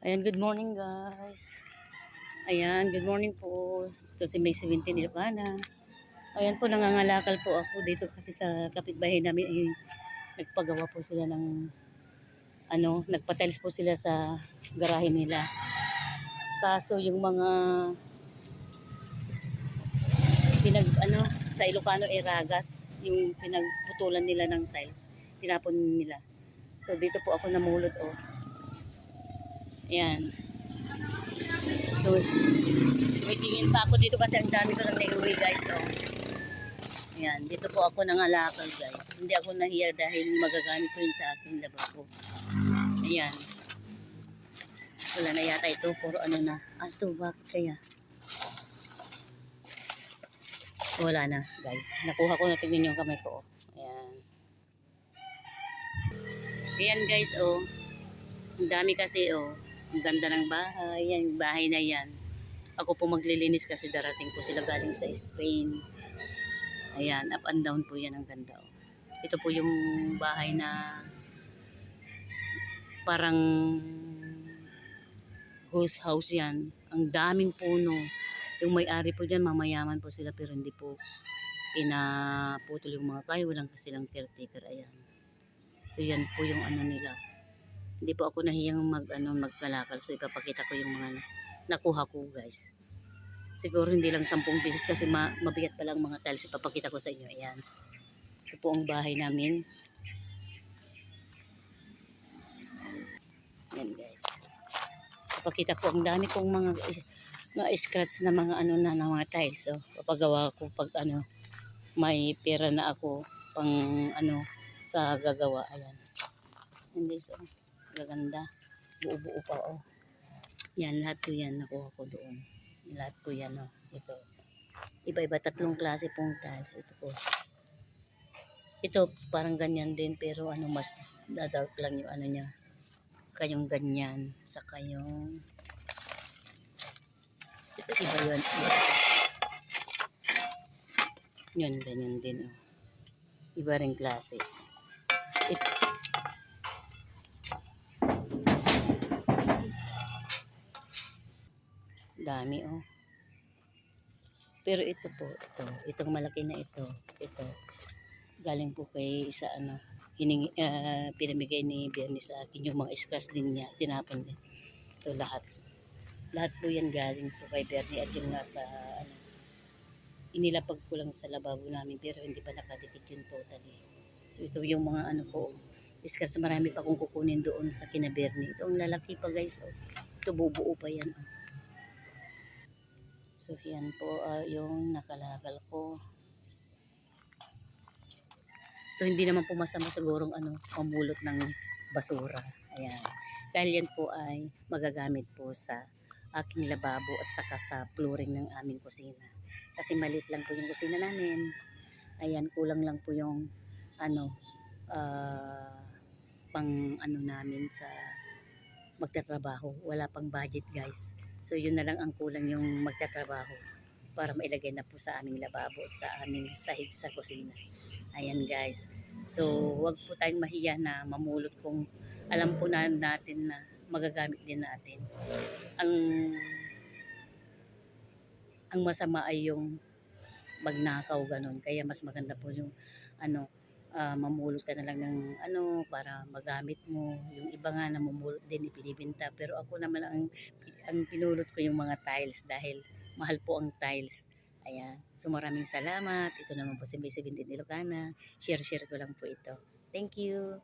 Ayan, good morning guys. Ayan, good morning po. Ito si May 17 Ilocana. Ayan po, nangangalakal po ako dito kasi sa kapitbahay namin ay nagpagawa po sila ng nagpatiles po sila sa garahe nila. Kaso yung mga sa Ilocano ay ragas, yung pinagputulan nila ng tiles, tinapon nila. So dito po ako namulot Ayan. So, waitingin pa ako dito kasi ang dami ko nang naiuwi guys. Ayan, dito po ako nangalakal guys. Hindi ako nahiya dahil magagamit ko yun sa aking lababo. Ayan. Wala na yata ito. Puro ano na. Ito, bakit kaya? Wala na guys. Nakuha ko na, tingnan yung kamay ko. Ayan. Ayan guys Ang dami kasi Ang ganda ng bahay. Yan, bahay na yan. Ako po maglilinis kasi darating po sila galing sa Spain. Ayan, up and down po yan, ang ganda Ito po yung bahay na parang ghost house yan. Ang daming puno. Yung may-ari po dyan, mamayaman po sila pero hindi po pinaputol yung mga kayo. Walang kasilang caretaker. Ayan. So yan po yung nila. Hindi po ako nahiyang magkalakal. So ipapakita ko yung mga nakuha ko guys. Siguro hindi lang 10 pieces kasi mabigat pa lang mga tiles. Ipapakita ko sa inyo. Ayan. Ito po ang bahay namin. Ayan guys. Ipapakita ko ang dami kong mga scratch na mga na mga tiles. So papagawa ko pag may pera na ako pang sa gagawa. Ayan. Ayan guys gaganda. Buo-buo pa Yan lahat po yan nakuha ko doon. Lahat po yan ito. Iba-iba 3 klase pong tiles. Ito po. Ito parang ganyan din pero mas dark lang yung niya. Kayong ganyan sa kayong ito iba yun. Yun ganyan din Iba ring klase. Ito. Dami Pero ito po, itong malaki na ito galing po kay isa pinamigay ni Bernie sa akin yung mga scratch din niya, tinapon din. Ito lahat po yan galing po kay Bernie at yung nasa inilapag ko lang sa lababo namin pero hindi pa nakadikit yun totally. So ito yung mga ko scratch, marami pa kong kukunin doon sa kina Bernie. Ito ang lalaki pa guys ito bubuo pa yan So yan po yung nakalakal ko. So hindi naman po masama sigurong pamulot ng basura. Ayan. Dahil yan po ay magagamit po sa aking lababo at saka sa flooring ng aming kusina. Kasi maliit lang po yung kusina namin. Ayan, kulang lang po yung pang namin sa magtatrabaho. Wala pang budget guys. So yun na lang ang kulang yung magtatrabaho para mailagay na po sa aming lababo at sa aming sahig sa kusina. Ayan guys. So wag po tayong mahiya na mamulot kung alam po natin na magagamit din natin. Ang masama ay yung magnakaw ganun. Kaya mas maganda po yung mamulot ka na lang ng para magamit mo. Yung iba nga namumulot din ipinibenta pero ako naman ang pinulot ko yung mga tiles dahil mahal po ang tiles. Ayan. So maraming salamat. Ito naman po si May 17 Ilocana. Share ko lang po ito. Thank you.